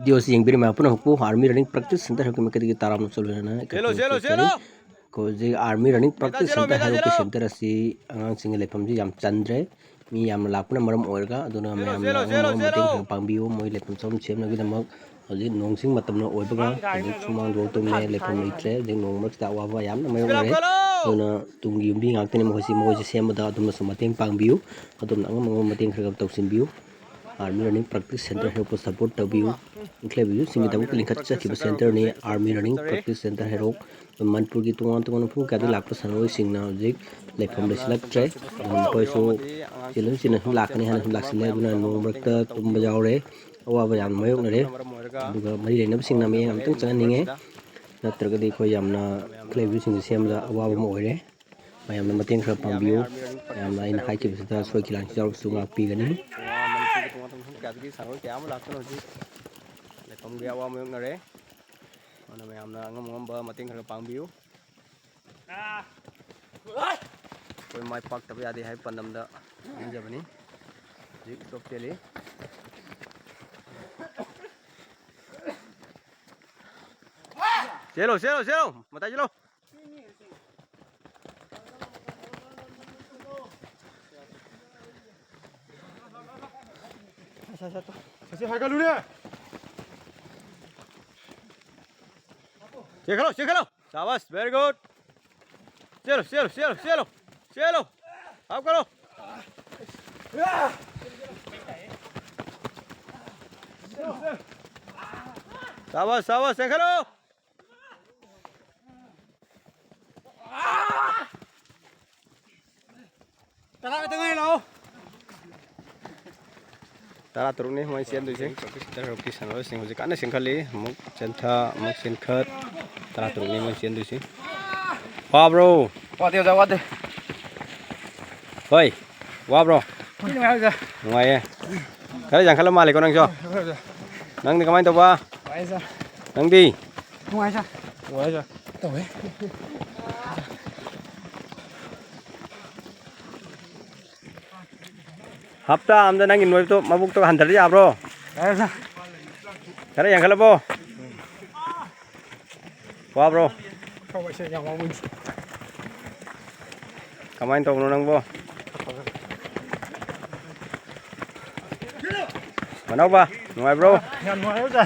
Video से young मैं अपना हुकू आर्मी रनिंग प्रैक्टिस सेंटर है कि मैं ताराम चलना को जे आर्मी रनिंग प्रैक्टिस सेंटर है के सेंटर असि आंगांसिंग लेफम जी याम चंद्रे मी याम लापना मरम ओरगा अदुना मैम मतेंग पांबियो मोय लेफम सम सेमनगी दमक हजि नोंसिंग मतमना ओइबगा हजि सुमांग दो तुमने लेफम लेट्रे जे नोंमक्ता वावा याम मयोरे अदुना तुंगी युंबी ngaktene मोहसि मोजे सेमदा अदुना सुमतेंग पांबियो अदुना अंगम मतेंग खरगम तौसिनबियो आर्मी रनिंग प्रैक्टिस सेंटर है को सपोर्ट तबियो इंक्लेबियो सिंगिदम लिंखत चखिबा सेंटर ने आर्मी रनिंग प्रैक्टिस सेंटर है रोक मनपुर की तोंगान तोंगान फुं कादि लाक्पा सनोय सिंगना हजिक लेफम लेसिलक्ट्रे कोइसो चिलन चिन हम लाकने हन हम लाक्सिले अदुना नोंबरक्ता तुंबा जावरे अवाबा याम मयोगनरे अदुगा मरि लेनब सिंगना मे अमतंग चंगनिंगे नत्रगदि खोय यामना क्लेबियो सिंग सेमदा अवाबा म ओइरे mayamna mateng khara pambiyo yamna ina haikibsida soi kilang jawk sunga pigani kadgi sanoi kyam lakton hoji lekom ge awam ngare mana mayamna ngam ngam ba mateng khara pambiyo koi mai pak tabi adi hai pandam da jabani jik top tele chelo mata chelo Kasih harga dulu ya. Cek Sawas, very good. Cielo. Up kalo. Sawas, cek kalo. Tara tengah lo. Tara turun nih mau sian tuh sih. Kita harus kisah loh sing hujik karena sing kali mau centha mau singkat. Tara turun nih mau sian tuh sih. Wah bro. Wah dia jawab deh. Hoi. Wah bro. Ini mana aja? Ngoài ya. Kalau jangan kalau malik orang so. Nang di kemain tuh ba? Ngoài aja. Nang di. Ngoài aja. Tuh eh. Hafta amda nang invoice to mabuk to hantar ya bro. Aja. Kalau yang kalau bo. Wah bro. Kau bisa yang mau win. Kamain to nang bo. Mana ba? Ngoài bro. Yang mau aja.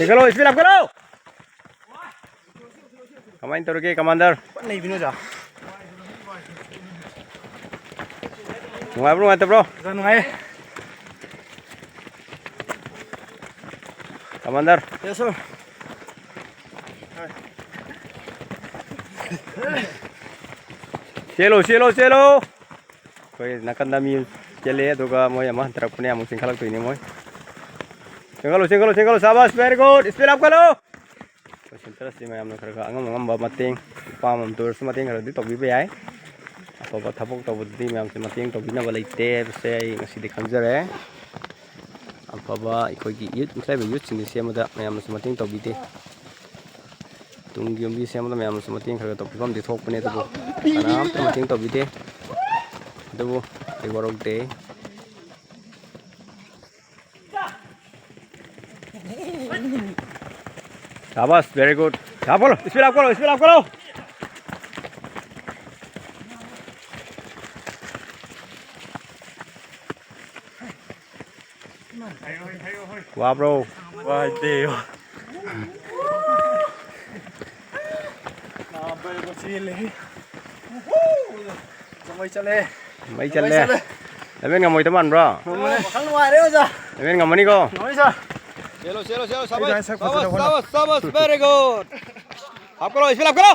Kalau speed up kalau. Kamain to rugi commander. Này vino aja. Ngoài bro mantap bro. Ra ngoài. Commander. Yes sir. Cielo. Koi nakandami chele doga moy ama trap punya amung singkalak tu ini moy. Singkalo sabas very good. Speed up kalau. Koi sentra si may amna kharga angam ba mating pam tur su mating khardi to bi bai. Apa thapok to budi may am si mating to bina balai te se ngasi dikhamjare. Apa ba koi ki youth club youth sing se amda may am si mating to bi te. Tunggi umbi se amda may am si mating kharga to bam di thok pune to bo. Anam to mating to bi te. Tuh, di warung teh. Sabas, very good. Speed up kalau. Wah bro. Wah deo. Nah, baru sini. Sampai cale. Mấy chân lên. Em biết ngầm mùi tấm ăn bro. Khăn ngoài đấy aja. Em biết ngầm đi cô. Nói sao? Cielo, sabas, very good. Up kalau, speed up kalau.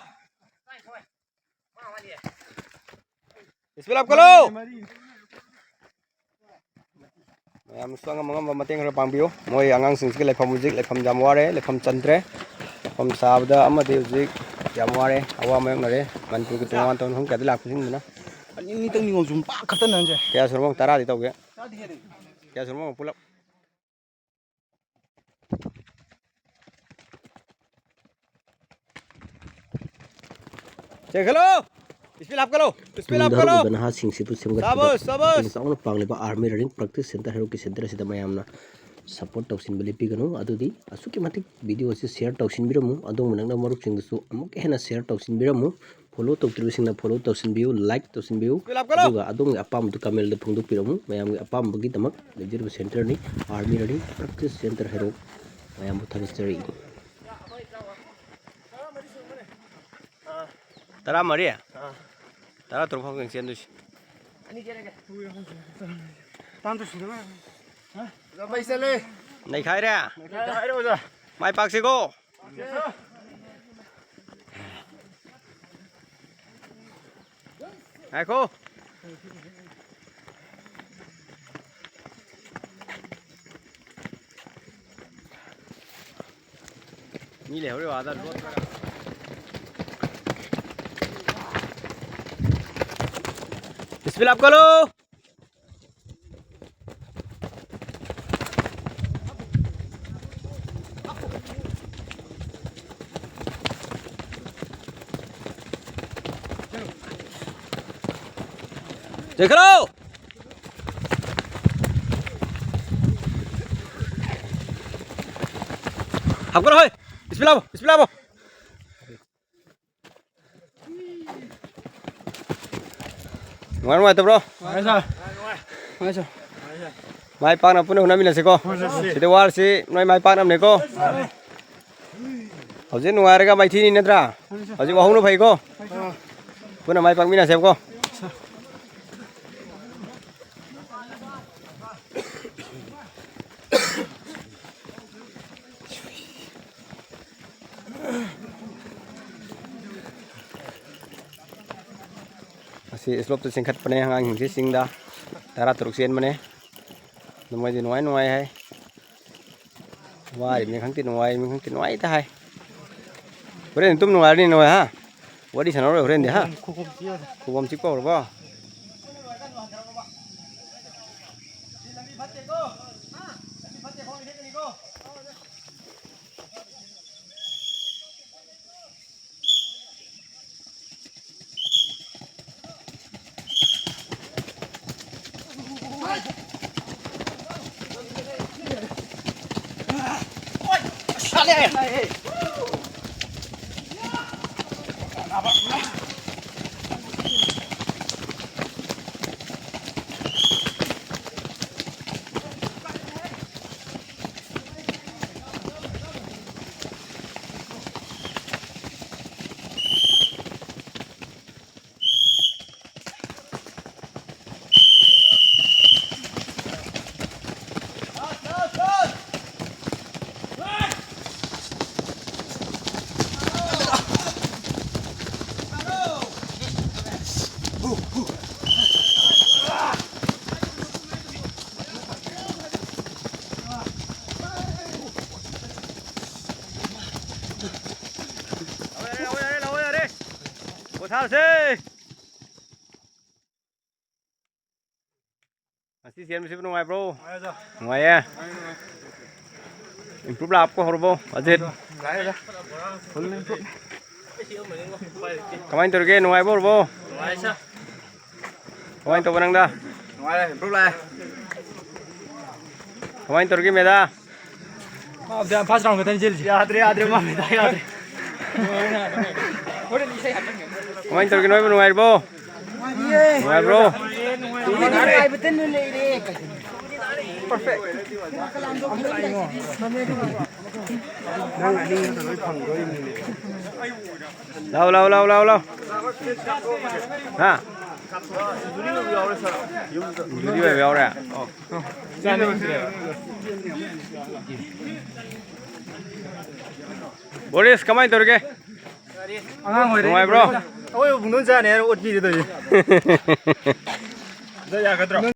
Speed up kalau. Em suang ngam mating harap pangbiyo. Moy angang sing sikit lefam music, lefam jamware, lefam chantre, lefam sabda amadi music jamware. Awam mayong nare. Manpur ketungan tahun hong kadilak pusing mana. Ini teng ningon jumpa kata nanje. Kaya suruh mong tara di tau kaya. Kaya suruh mong pulap. Cek hello. Speed up kalau. Banaha sing situ semgat. Sabas. Sa ono pangliba army running practice center hero ki center sida mayamna support तौसिनबा लेपिगनु अदुदी असुकी मतिक video से share तौसिनबिरमु अदोंग नंगना मरुपसिंगदसु अमुक हेना शेयर तौसिनबिरमु फॉलो तौत्रिबिसिंगना फॉलो तौसिनबियु लाइक तौसिनबियु अदुगा अदोंग अपामदु कमेंट फोंदोपिरमु मयामगी अपामबगी दमक लेजिरब सेंटर नि आर्मी रनिंग प्रैक्टिस सेंटर हेरो मयामबु थागसरी तरा मरी तरा तुरु फाउ गंसेन दुस तान तो सुनो हां जा भाई चले नहीं खाए रे खाए रे ओजा माई पाक से को आको ni le hore wa da spill up करो देख लो आप करो spill up ngoài tập bro mai pak na puno na mina se ko site war si noi mai pak nam ne ko hojin ngoài ra ga mai thi ni natra hojin wa hong no phai ko puno mai pak mina se ko si slop tu singkat pane hang hing si singda tara turuk sen mane nomai di nuai hai wai mi khang ti nuai ta hai bren tum nuai ni nuai ha wadi sanor bren de ha khugom chi ko ba Thao xe Así siempre siempre ngoài bro ngoài à improve lap ko horbo ajit kamain turge ngoài bro kamain to banang da ngoài đây improve lại kamain turge meda अब ध्यान fast round करते हैं jail याद रे मां में याद रे kamain turge noi ngoài bro ngoài bro perfect lâu ha đi về véo rồi Boris kamain turge ngoài bro ôi vùng nôn ra này ột gì rồi đây ra cái